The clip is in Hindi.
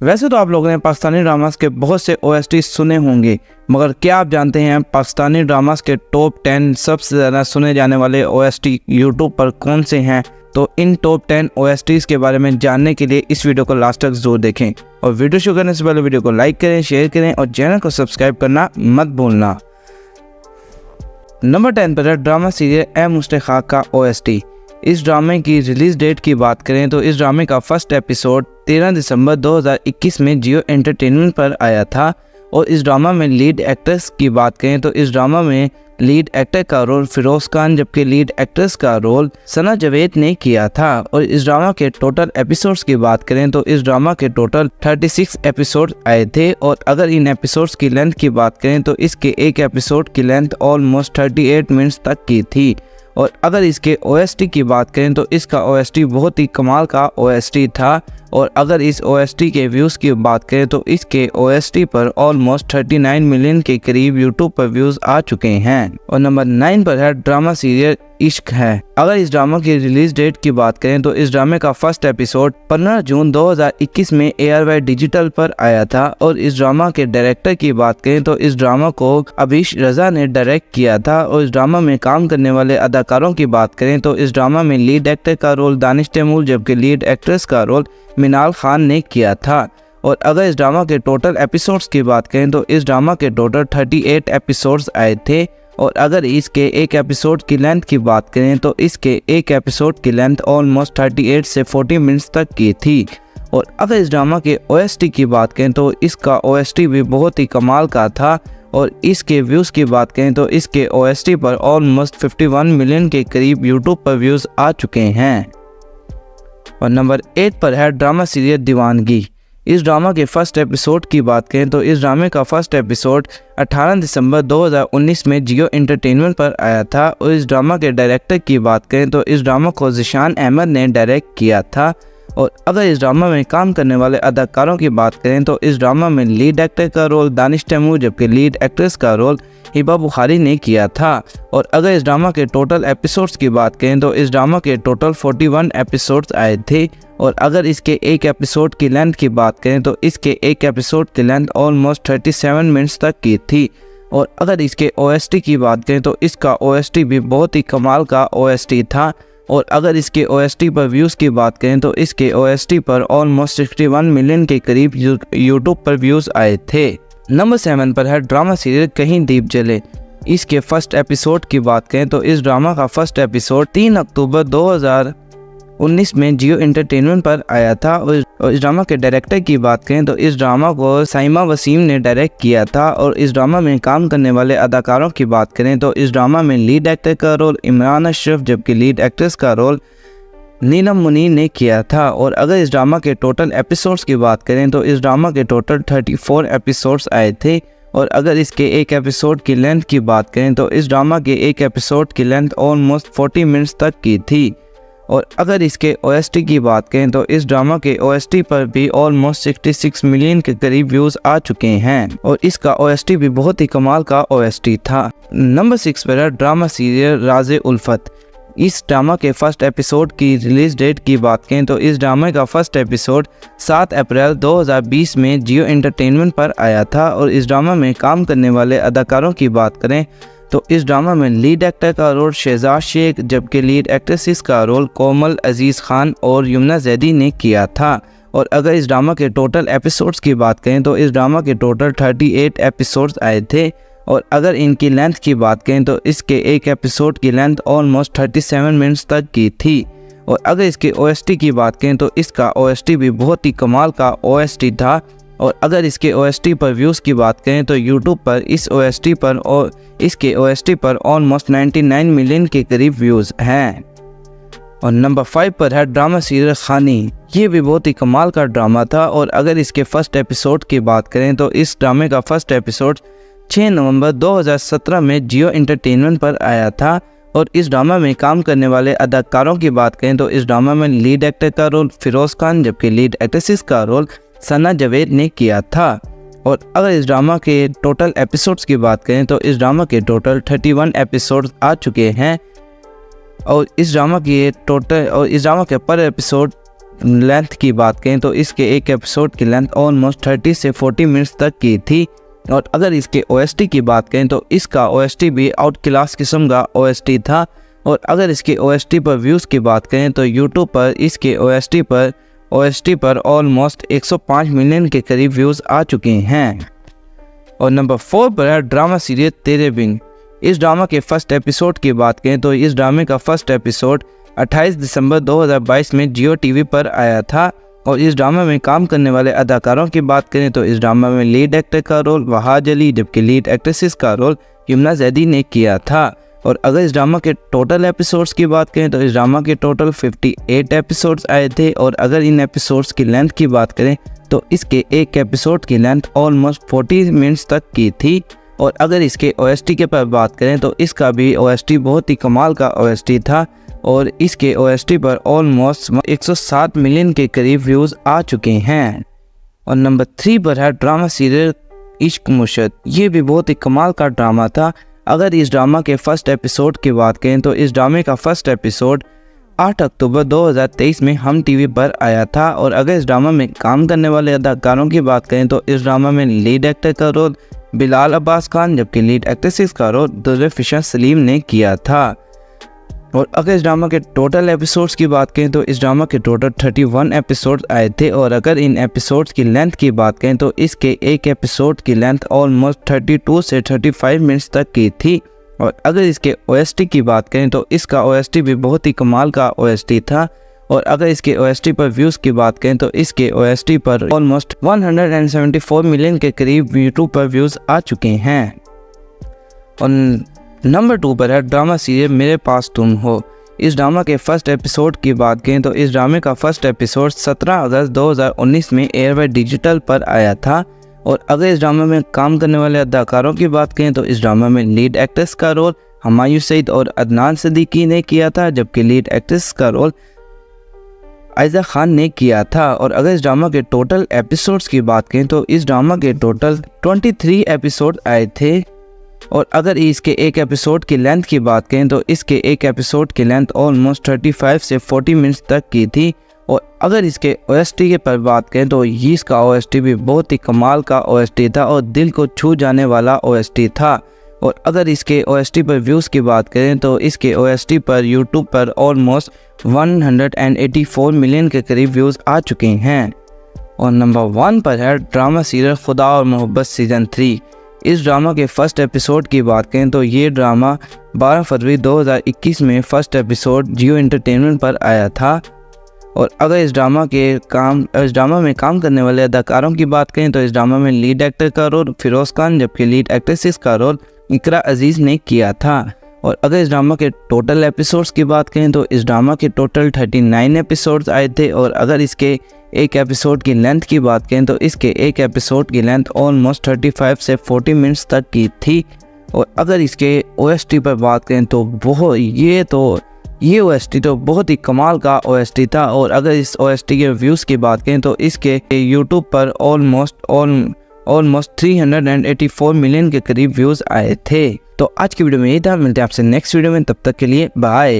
वैसे तो आप लोगों ने पाकिस्तानी ड्रामास के बहुत से OST सुने होंगे, मगर क्या आप जानते हैं पाकिस्तानी ड्रामास के टॉप 10 सबसे ज़्यादा सुने जाने वाले OST यूट्यूब पर कौन से हैं? तो इन टॉप 10 OSTs के बारे में जानने के लिए इस वीडियो को लास्ट तक जरूर देखें और वीडियो शुरू करने से पहले वीडियो को लाइक करें, शेयर करें और चैनल को सब्सक्राइब करना मत भूलना। नंबर 10 पर है ड्रामा सीरियल ए मुश्ताक का OST। इस ड्रामे की रिलीज डेट की बात करें तो इस ड्रामे का फर्स्ट एपिसोड 13 दिसंबर 2021 में जियो एंटरटेनमेंट पर आया था। और इस ड्रामा में लीड एक्ट्रेस की बात करें तो इस ड्रामा में लीड एक्टर का रोल फिरोज खान जबकि लीड एक्ट्रेस का रोल सना जावेद ने किया था। और इस ड्रामा के टोटल एपिसोड्स की बात करें तो इस ड्रामा के टोटल 36 एपिसोड आए थे। और अगर इन एपिसोड्स की लेंथ की बात करें तो इसके एक एपिसोड की लेंथ ऑलमोस्ट 38 मिनट्स तक की थी। और अगर इसके OST की बात करें तो इसका OST बहुत ही कमाल का OST था। और अगर इस OST के व्यूज़ की बात करें तो इसके OST पर ऑलमोस्ट 39 मिलियन के करीब यूट्यूब पर व्यूज़ आ चुके हैं। और नंबर 9 पर है ड्रामा सीरियल इश्क है। अगर इस ड्रामा की रिलीज डेट की बात करें तो इस ड्रामे का फर्स्ट एपिसोड 15 जून 2021 में ARY डिजिटल पर आया था। और इस ड्रामा के डायरेक्टर की बात करें तो इस ड्रामा को अभीश रजा ने डायरेक्ट किया था। और इस ड्रामा में काम करने वाले अदाकारों की बात करें तो इस ड्रामा में लीड एक्टर का रोल दानिश तैमूर जबकि लीड एक्ट्रेस का रोल मिनाल खान ने किया था। और अगर इस ड्रामा के टोटल एपिसोड्स की बात करें तो इस ड्रामा के टोटल 38 एपिसोड्स आए थे। और अगर इसके एक एपिसोड की लेंथ की बात करें तो इसके एक एपिसोड की लेंथ ऑलमोस्ट 38 से 40 मिनट्स तक की थी। और अगर इस ड्रामा के OST की बात करें तो इसका OST भी बहुत ही कमाल का था। और इसके व्यूज़ की बात करें तो इसके OST पर ऑलमोस्ट 51 मिलियन के करीब यूट्यूब पर व्यूज़ आ चुके हैं। और नंबर 8 पर है ड्रामा सीरियल दीवानगी। इस ड्रामा के फर्स्ट एपिसोड की बात करें तो इस ड्रामे का फर्स्ट एपिसोड 18 दिसंबर 2019 में जियो एंटरटेनमेंट पर आया था। और इस ड्रामा के डायरेक्टर की बात करें तो इस ड्रामा को ज़ीशान अहमद ने डायरेक्ट किया था। और अगर इस ड्रामा में काम करने वाले अदाकारों की बात करें तो इस ड्रामा में लीड एक्टर का रोल दानिश तैमूर जबकि लीड एक्ट्रेस का रोल हिबा बुखारी ने किया था। और अगर इस ड्रामा के टोटल एपिसोड्स की बात करें तो इस ड्रामा के टोटल 41 एपिसोड्स आए थे। और अगर इसके एक एपिसोड की लेंथ की बात करें तो इसके एक एपिसोड की लेंथ ऑलमोस्ट 37 मिनट्स तक की थी। और अगर इसके OST की बात करें तो इसका OST भी बहुत ही कमाल का OST था। और अगर इसके OST पर व्यूज़ की बात करें तो इसके OST पर ऑलमोस्ट 61 मिलियन के करीब यूट्यूब पर व्यूज़ आए थे। नंबर 7 पर है ड्रामा सीरियल कहीं दीप जले। इसके फर्स्ट एपिसोड की बात करें तो इस ड्रामा का फर्स्ट एपिसोड 3 अक्टूबर 2019 में जियो एंटरटेनमेंट पर आया था। और इस ड्रामा के डायरेक्टर की बात करें तो इस ड्रामा को साइमा वसीम ने डायरेक्ट किया था। और इस ड्रामा में काम करने वाले अदाकारों की बात करें तो इस ड्रामा में लीड एक्टर का रोल इमरान अशरफ जबकि लीड एक्ट्रेस का रोल नीलम मुनीर ने किया था। और अगर इस ड्रामा के टोटल एपिसोड्स की बात करें तो इस ड्रामा के टोटल 34 एपिसोड्स आए थे। और अगर इसके एक एपिसोड की लेंथ की बात करें तो इस ड्रामा के एक एपिसोड की लेंथ ऑलमोस्ट 40 मिनट्स तक की थी। और अगर इसके OST की बात करें तो इस ड्रामा के OST पर भी ऑलमोस्ट 66 मिलियन के करीब व्यूज़ आ चुके हैं। और इसका OST भी बहुत ही कमाल का OST था। नंबर 6 पर है ड्रामा सीरियल राज़े उल्फत। इस ड्रामा के फर्स्ट एपिसोड की रिलीज डेट की बात करें तो इस ड्रामे का फर्स्ट एपिसोड 7 अप्रैल 2020 में जियो एंटरटेनमेंट पर आया था। और इस ड्रामा में काम करने वाले अदाकारों की बात करें तो इस ड्रामा में लीड एक्टर का रोल शहजाद शेख जबकि लीड एक्ट्रेसेस का रोल कोमल अजीज़ खान और यमुना जैदी ने किया था। और अगर इस ड्रामा के टोटल एपिसोड्स की बात करें तो इस ड्रामा के टोटल 38 एपिसोड्स आए थे। और अगर इनकी लेंथ की बात करें तो इसके एक एपिसोड की लेंथ ऑलमोस्ट 37 मिनट्स तक की थी। और अगर इसके OST की बात करें तो इसका OST भी बहुत ही कमाल का OST था। और अगर इसके OST पर व्यूज़ की बात करें तो यूट्यूब पर इस OST पर और इसके OST पर ऑलमोस्ट 99 मिलियन के करीब व्यूज़ हैं। और नंबर 5 पर है ड्रामा सीरियल खानी। ये भी बहुत ही कमाल का ड्रामा था। और अगर इसके फर्स्ट एपिसोड की बात करें तो इस ड्रामे का फर्स्ट एपिसोड 6 नवंबर 2017 में जियो एंटरटेनमेंट पर आया था। और इस ड्रामा में काम करने वाले अदाकारों की बात करें तो इस ड्रामा में लीड एक्टर का रोल फिरोज खान जबकि लीड एक्ट्रेसेस का रोल सना जावेद ने किया था। और अगर इस ड्रामा के टोटल एपिसोड्स की बात करें तो इस ड्रामा के टोटल 31 एपिसोड्स आ चुके हैं। और इस ड्रामा के पर एपिसोड लेंथ की बात करें तो इसके एक एपिसोड की लेंथ ऑलमोस्ट 30 से 40 मिनट्स तक की थी। और अगर इसके OST की बात करें तो इसका OST भी आउट क्लास किस्म का OST था। और अगर इसके OST पर व्यूज़ की बात करें तो यूट्यूब पर इसके OST पर ऑलमोस्ट 105 मिलियन के करीब व्यूज़ आ चुके हैं। और नंबर 4 पर है ड्रामा सीरीज तेरे बिन। इस ड्रामा के फर्स्ट एपिसोड की बात करें तो इस ड्रामे का फर्स्ट एपिसोड 28 दिसंबर 2022 में जियो टीवी पर आया था। और इस ड्रामा में काम करने वाले अदाकारों की बात करें तो इस ड्रामा में लीड एक्टर का रोल वहाज अली जबकि लीड एक्ट्रेसेस का रोल यमुना जैदी ने किया था। और अगर इस ड्रामा के टोटल एपिसोड्स की बात करें तो इस ड्रामा के टोटल 58 एपिसोड्स आए थे। और अगर इन एपिसोड्स की लेंथ की बात करें तो इसके एक एपिसोड की लेंथ ऑलमोस्ट 40 मिनट्स तक की थी। और अगर इसके OST के पर बात करें तो इसका भी OST बहुत ही कमाल का OST था। और इसके OST पर ऑलमोस्ट 107 मिलियन के करीब व्यूज़ आ चुके हैं। और नंबर 3 पर है ड्रामा सीरियल इश्क मुर्शद। ये भी बहुत ही कमाल का ड्रामा था। अगर इस ड्रामा के फर्स्ट एपिसोड की बात करें तो इस ड्रामे का फर्स्ट एपिसोड 8 अक्टूबर 2023 में हम टीवी पर आया था। और अगर इस ड्रामा में काम करने वाले अदाकारों की बात करें तो इस ड्रामा में लीड एक्टर का रोल बिलाल अब्बास खान जबकि लीड एक्ट्रेसेस का रोल दुर्र सलीम ने किया था। और अगर इस ड्रामा के टोटल एपिसोड्स की बात करें तो इस ड्रामा के टोटल 31 एपिसोड्स आए थे। और अगर इन एपिसोड्स की लेंथ की बात करें तो इसके एक एपिसोड की लेंथ ऑलमोस्ट 32 से 35 मिनट्स तक की थी। और अगर इसके OST की बात करें तो इसका OST भी बहुत ही कमाल का OST था। और अगर इसके OST पर व्यूज़ की बात करें तो इसके OST पर ऑलमोस्ट 174 मिलियन के करीब यूट्यूब पर व्यूज़ आ चुके हैं। और नंबर 2 पर है ड्रामा सीरियल मेरे पास तुम हो। इस ड्रामा के फर्स्ट एपिसोड की बात करें तो इस ड्रामे का फर्स्ट एपिसोड 17 अगस्त 2019 में एयर बाय डिजिटल पर आया था। और अगर इस ड्रामा में काम करने वाले अदाकारों की बात करें तो इस ड्रामा में लीड एक्ट्रेस का रोल हुमायूं सईद और अदनान सिद्दीकी ने किया था जबकि लीड एक्ट्रेस का रोल आयजा खान ने किया था। और अगर इस ड्रामा के टोटल एपिसोड्स की बात करें तो इस ड्रामा के टोटल 23 एपिसोड आए थे। और अगर इसके एक एपिसोड की लेंथ की बात करें तो इसके एक एपिसोड की लेंथ ऑलमोस्ट 35 से 40 मिनट्स तक की थी। और अगर इसके OST के पर बात करें तो इसका OST भी बहुत ही कमाल का OST था और दिल को छू जाने वाला OST था। और अगर इसके OST पर व्यूज़ की बात करें तो इसके OST पर यूट्यूब पर ऑलमोस्ट 184 मिलियन के करीब व्यूज़ आ चुके हैं। और नंबर 1 पर है ड्रामा सीरियल खुदा और मोहब्बत सीज़न 3। इस ड्रामा के फर्स्ट एपिसोड की बात करें तो ये ड्रामा 12 फरवरी 2021 में फर्स्ट एपिसोड जियो एंटरटेनमेंट पर आया था। और अगर इस ड्रामा में काम करने वाले अदाकारों की बात करें तो इस ड्रामा में लीड एक्टर का रोल फिरोज़ खान जबकि लीड एक्ट्रेसेस का रोल इकरा अजीज़ ने किया था। और अगर इस ड्रामा के टोटल एपिसोड्स की बात करें तो इस ड्रामा के टोटल 39 एपिसोड्स आए थे। और अगर इसके एक एपिसोड की लेंथ की बात करें तो इसके एक एपिसोड की लेंथ ऑलमोस्ट 35 से 40 मिनट्स तक की थी। और अगर इसके OST पर बात करें तो ये OST तो बहुत ही कमाल का OST था। और अगर इस OST के व्यूज़ की बात करें तो इसके यूट्यूब पर ऑलमोस्ट 384 मिलियन के करीब व्यूज़ आए थे। तो आज की वीडियो में यही था। मिलते हैं आपसे नेक्स्ट वीडियो में, तब तक के लिए बाय।